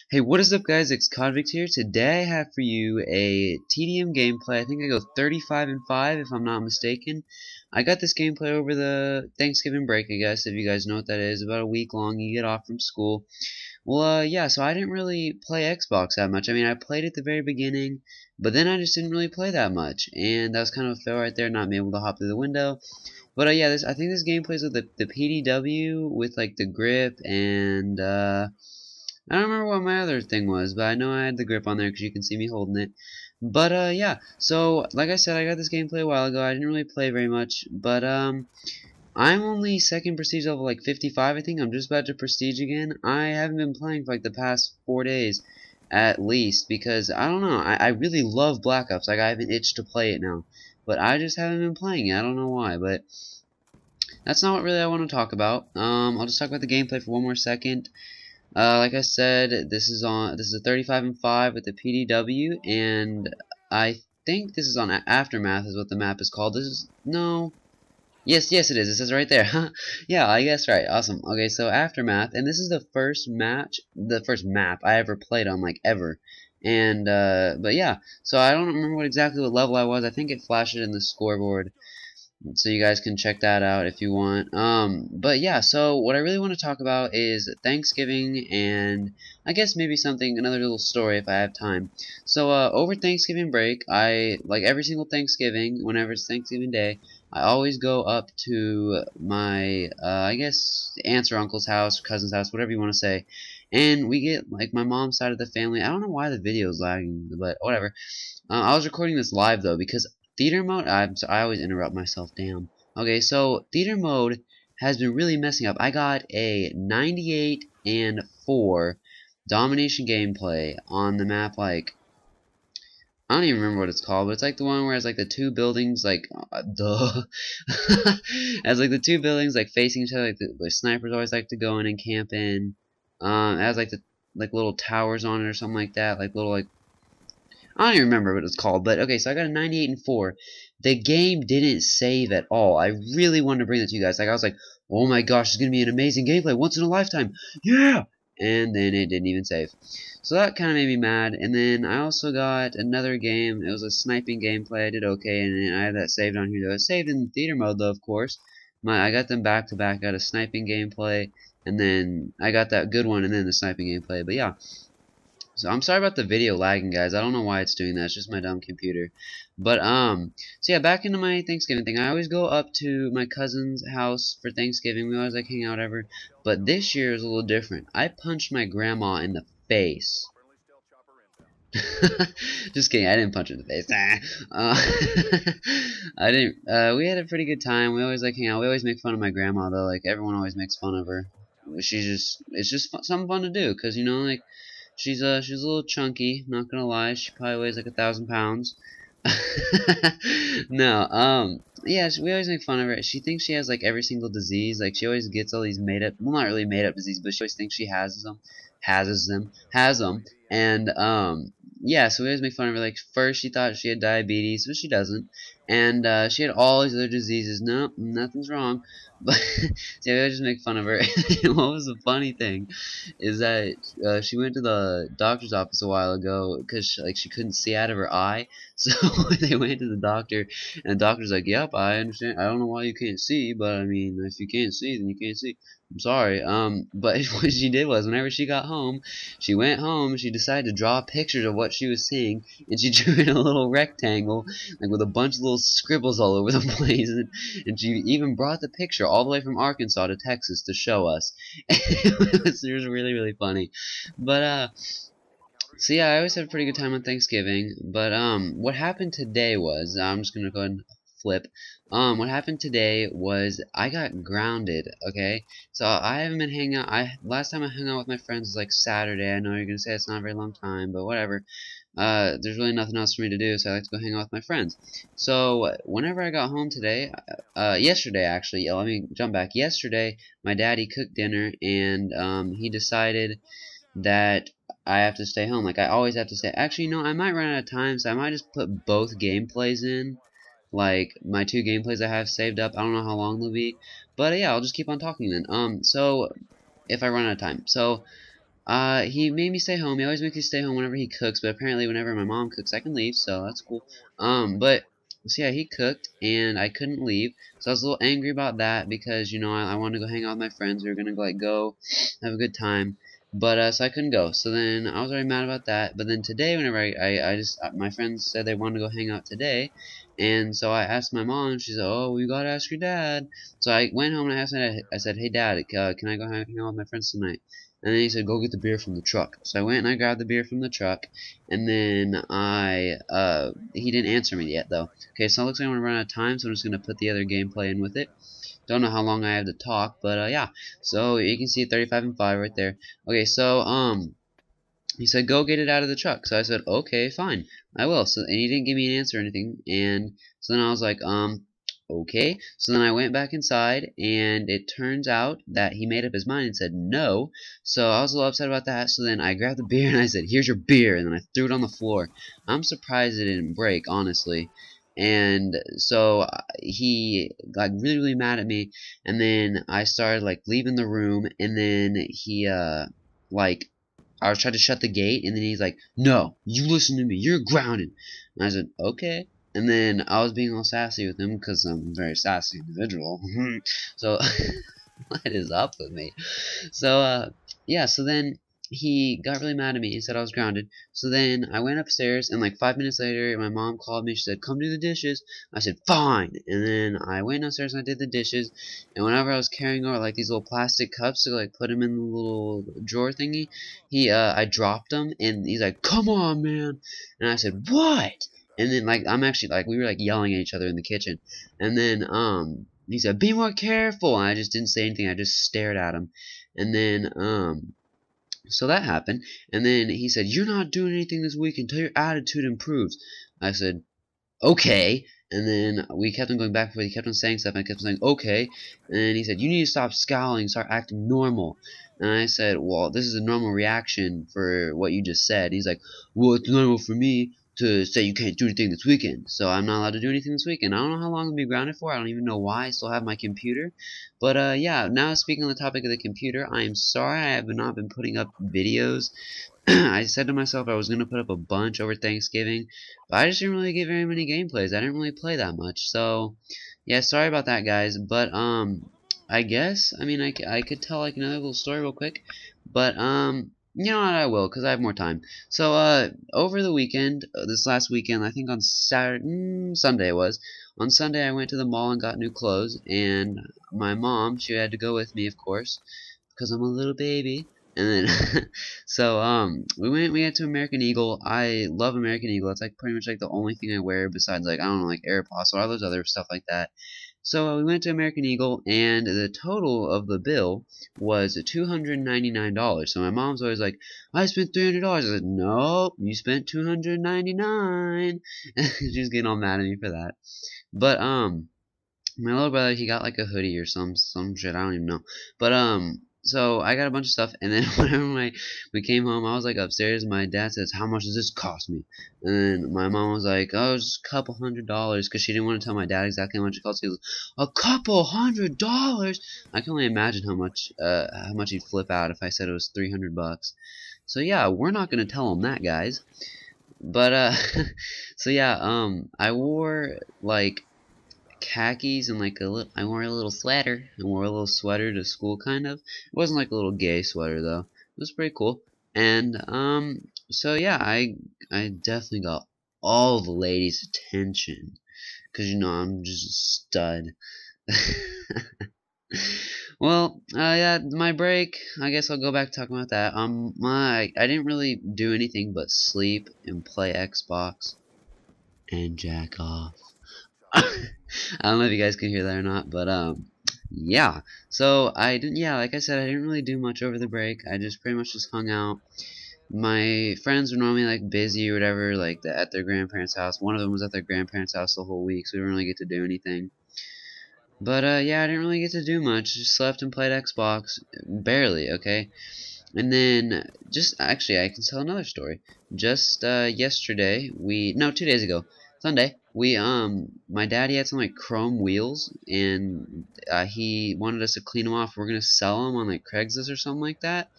Hey, what is up guys, xCODvict here. Today I have for you a TDM gameplay. I think I go 35 and 5 if I'm not mistaken. I got this gameplay over the Thanksgiving break, I guess, if you guys know what that is. About a week long, you get off from school. Well, yeah, so I didn't really play Xbox that much. I mean, I played at the very beginning, but then I just didn't really play that much. And that was kind of a fail right there, not being able to hop through the window. But yeah, I think this gameplay is with the PDW with like the grip and I don't remember what my other thing was, but I know I had the grip on there because you can see me holding it. But yeah, so like I said, I got this gameplay a while ago. I didn't really play very much, but I'm only second prestige level like 55. I think I'm just about to prestige again. I haven't been playing for like the past 4 days at least because I don't know. I really love Black Ops. Like I have an itch to play it now, but I just haven't been playing it. I don't know why, but that's not what really I want to talk about. I'll just talk about the gameplay for one more second. Like I said, this is a 35 and 5 with the PDW, and I think this is on Aftermath is what the map is called. This is no, yes, it is. It says right there. Yeah, I guess right. Awesome. Okay, so Aftermath, and this is the first map I ever played on, like ever. And but yeah, so I don't remember exactly what level I was. I think it flashed it in the scoreboard, so you guys can check that out if you want. But yeah, so what I really want to talk about is Thanksgiving, and I guess maybe another little story if I have time. So over Thanksgiving break, I like every single Thanksgiving, whenever it's Thanksgiving Day, I always go up to my I guess aunt's or uncle's house, cousin's house, whatever you want to say, and we get like my mom's side of the family. I don't know why the video is lagging, but whatever. I was recording this live though because theater mode, I always interrupt myself, damn. Okay, so theater mode has been really messing up. I got a 98 and 4 domination gameplay on the map, like, I don't even remember what it's called, but it's like the one where it's like the two buildings, like, duh. As like the two buildings, like, facing each other, like the snipers always like to go in and camp in. It has like the, like, little towers on it or something like that, like little, like, I don't even remember what it's called, but okay, so I got a 98 and 4. The game didn't save at all. I really wanted to bring that to you guys. Like, I was like, oh my gosh, it's going to be an amazing gameplay, once in a lifetime. Yeah! And then it didn't even save. So that kind of made me mad. And then I also got another game. It was a sniping gameplay. I did okay, and I have that saved on here, though. It's saved in theater mode, though, of course. I got them back to back. I got a sniping gameplay, and then I got that good one, and then the sniping gameplay. But yeah. So I'm sorry about the video lagging, guys. I don't know why it's doing that. It's just my dumb computer. But so yeah, back into my Thanksgiving thing. I always go up to my cousin's house for Thanksgiving. We always like hang out ever. But this year is a little different. I punched my grandma in the face. Just kidding. I didn't punch her in the face. I didn't. We had a pretty good time. We always like hang out. We always make fun of my grandma though. Like everyone always makes fun of her. It's just something fun to do, cause you know, like. She's a little chunky, not gonna lie. She probably weighs like 1,000 pounds. No, yeah, we always make fun of her. She thinks she has like every single disease. Like she always gets all these made up, well, not really made up disease, but she always thinks she has them. And yeah, so we always make fun of her. Like first she thought she had diabetes, but she doesn't. And she had all these other diseases. No, nothing's wrong. But yeah, we always just make fun of her. What was the funny thing is that she went to the doctor's office a while ago because she couldn't see out of her eye. So they went to the doctor, and the doctor's like, "Yep, I understand. I don't know why you can't see, but I mean, if you can't see, then you can't see. I'm sorry." But what she did was, whenever she got home, she went home. She decided to draw pictures of what she was seeing, and she drew in a little rectangle, like with a bunch of little scribbles all over the place. And she even brought the picture all the way from Arkansas to Texas to show us. It was really, really funny. But so yeah, I always have a pretty good time on Thanksgiving. But what happened today was, I'm just gonna go ahead and flip. What happened today was I got grounded. Okay, so I haven't been hanging out. Last time I hung out with my friends was like Saturday. I know you're gonna say it's not a very long time, but whatever. There's really nothing else for me to do, so I like to go hang out with my friends. So whenever I got home today, yesterday actually, yeah, let me jump back. Yesterday, my daddy cooked dinner, and he decided that I have to stay home. Like I always have to stay. Actually, no, I might run out of time, so I might just put both gameplays in. Like my two gameplays I have saved up. I don't know how long they'll be, but yeah, I'll just keep on talking then. So if I run out of time, so He made me stay home. He always makes me stay home whenever he cooks, but apparently whenever my mom cooks, I can leave, so that's cool. But so yeah, he cooked and I couldn't leave, so I was a little angry about that because you know I wanted to go hang out with my friends. We were gonna go have a good time, but so I couldn't go. So then I was already mad about that. But then today, whenever I just my friends said they wanted to go hang out today, and so I asked my mom, and she said, "Oh, we gotta ask your dad." So I went home and I asked my dad. I said, "Hey, Dad, can I go hang out with my friends tonight?" And then he said, "Go get the beer from the truck." So I went and I grabbed the beer from the truck, and then he didn't answer me yet though. Okay, so it looks like I'm gonna run out of time, so I'm just gonna put the other gameplay in with it. Don't know how long I have to talk, but yeah. So you can see 35 and 5 right there. Okay, so he said, "Go get it out of the truck." So I said, "Okay, fine, I will." So and he didn't give me an answer or anything, and so then I was like, okay. So then I went back inside, and it turns out that he made up his mind and said no. So I was a little upset about that. So then I grabbed the beer and I said, "Here's your beer," and then I threw it on the floor. I'm surprised it didn't break, honestly. And so he got really, really mad at me, and then I started like leaving the room, and then he like I was trying to shut the gate, and then he's like, "No, you listen to me. You're grounded." And I said, "Okay." And then I was being all sassy with him because I'm a very sassy individual. So what is up with me? So yeah. So then he got really mad at me and said I was grounded. So then I went upstairs, and like 5 minutes later, my mom called me. She said, "Come do the dishes." I said, "Fine." And then I went upstairs and I did the dishes. And whenever I was carrying over like these little plastic cups to like put them in the little drawer thingy, I dropped them, and he's like, "Come on, man!" And I said, "What?" And then like I'm actually like we were like yelling at each other in the kitchen, and then he said, "Be more careful." And I just didn't say anything. I just stared at him, and then so that happened, and then he said, "You're not doing anything this week until your attitude improves." I said, "Okay." And then we kept on going back and forth. He kept on saying stuff, and I kept on saying, "Okay." And then he said, "You need to stop scowling, start acting normal." And I said, "Well, this is a normal reaction for what you just said." He's like, "Well, it's normal for me to say you can't do anything this weekend, so I'm not allowed to do anything this weekend." I don't know how long I'll be grounded for. I don't even know why. I still have my computer. But yeah, now speaking on the topic of the computer, I am sorry I have not been putting up videos. I said to myself I was going to put up a bunch over Thanksgiving, but I just didn't really get very many gameplays. I didn't really play that much. So, yeah, sorry about that, guys. But, I guess, I mean, I could tell, like, another little story real quick. But, you know what, I will, because I have more time. So, over the weekend, this last weekend, I think on Saturday, Sunday it was. On Sunday, I went to the mall and got new clothes, and my mom, she had to go with me, of course, because I'm a little baby. And then, so we went to American Eagle. I love American Eagle. It's like pretty much like the only thing I wear besides like I don't know like AirPods or all those other stuff like that. So we went to American Eagle, and the total of the bill was $299. So my mom's always like, "I spent $300." I said, "Nope, you spent $299." She's getting all mad at me for that. But my little brother, he got like a hoodie or some shit, I don't even know. But so I got a bunch of stuff, and then whenever we came home, I was like upstairs, and my dad says, "How much does this cost me?" And then my mom was like, "Oh, it's just a couple $100s," because she didn't want to tell my dad exactly how much it cost. He was like, "A couple $100?" I can only imagine how much he'd flip out if I said it was $300. So yeah, we're not gonna tell him that, guys. But so yeah, I wore like khakis and like I wore a little sweater. I wore a little sweater to school, kind of. It wasn't like a little gay sweater though. It was pretty cool. And so yeah, I definitely got all the ladies' attention, cause you know I'm just a stud. Well, yeah, my break. I guess I'll go back talking about that. I didn't really do anything but sleep and play Xbox and jack off. I don't know if you guys can hear that or not, but yeah. So I didn't. Yeah, like I said, I didn't really do much over the break. I just pretty much just hung out. My friends were normally like busy or whatever, like at their grandparents' house. One of them was at their grandparents' house the whole week, so we didn't really get to do anything. But yeah, I didn't really get to do much. Just slept and played Xbox, barely. Okay. And then, just actually, I can tell another story. Just yesterday, no, 2 days ago, Sunday, my daddy had some like chrome wheels, and he wanted us to clean them off. We're gonna sell them on like Craigslist or something like that.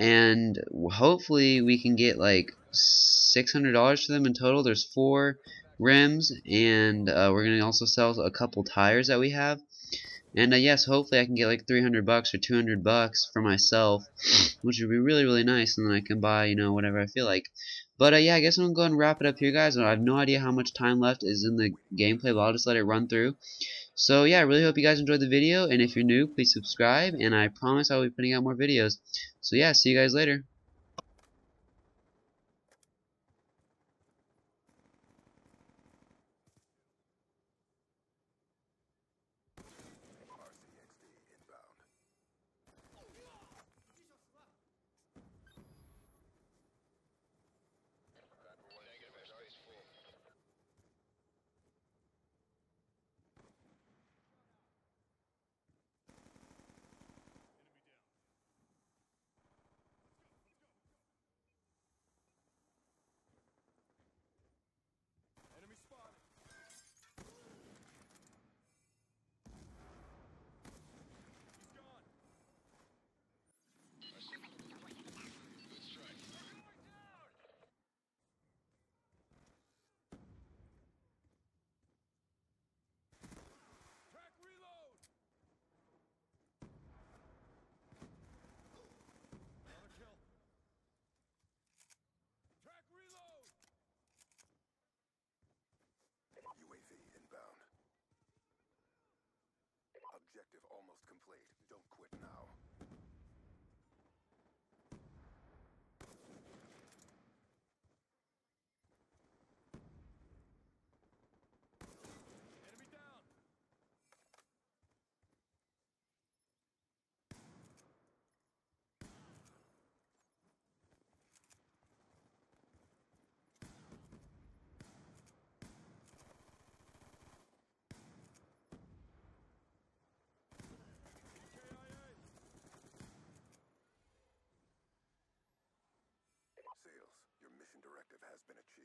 and hopefully we can get like $600 for them in total. There's 4 rims, and we're gonna also sell a couple tires that we have. And yes, hopefully I can get like 300 bucks or 200 bucks for myself, which would be really, really nice, and then I can buy, you know, whatever I feel like. But yeah, I guess I'm gonna go ahead and wrap it up here, guys. I have no idea how much time left is in the gameplay, but I'll just let it run through. So yeah, I really hope you guys enjoyed the video, and if you're new, please subscribe, and I promise I'll be putting out more videos. So yeah, see you guys later. UAV inbound. Objective almost complete. Don't quit now. Enemy down! Sales, your mission directive has been achieved.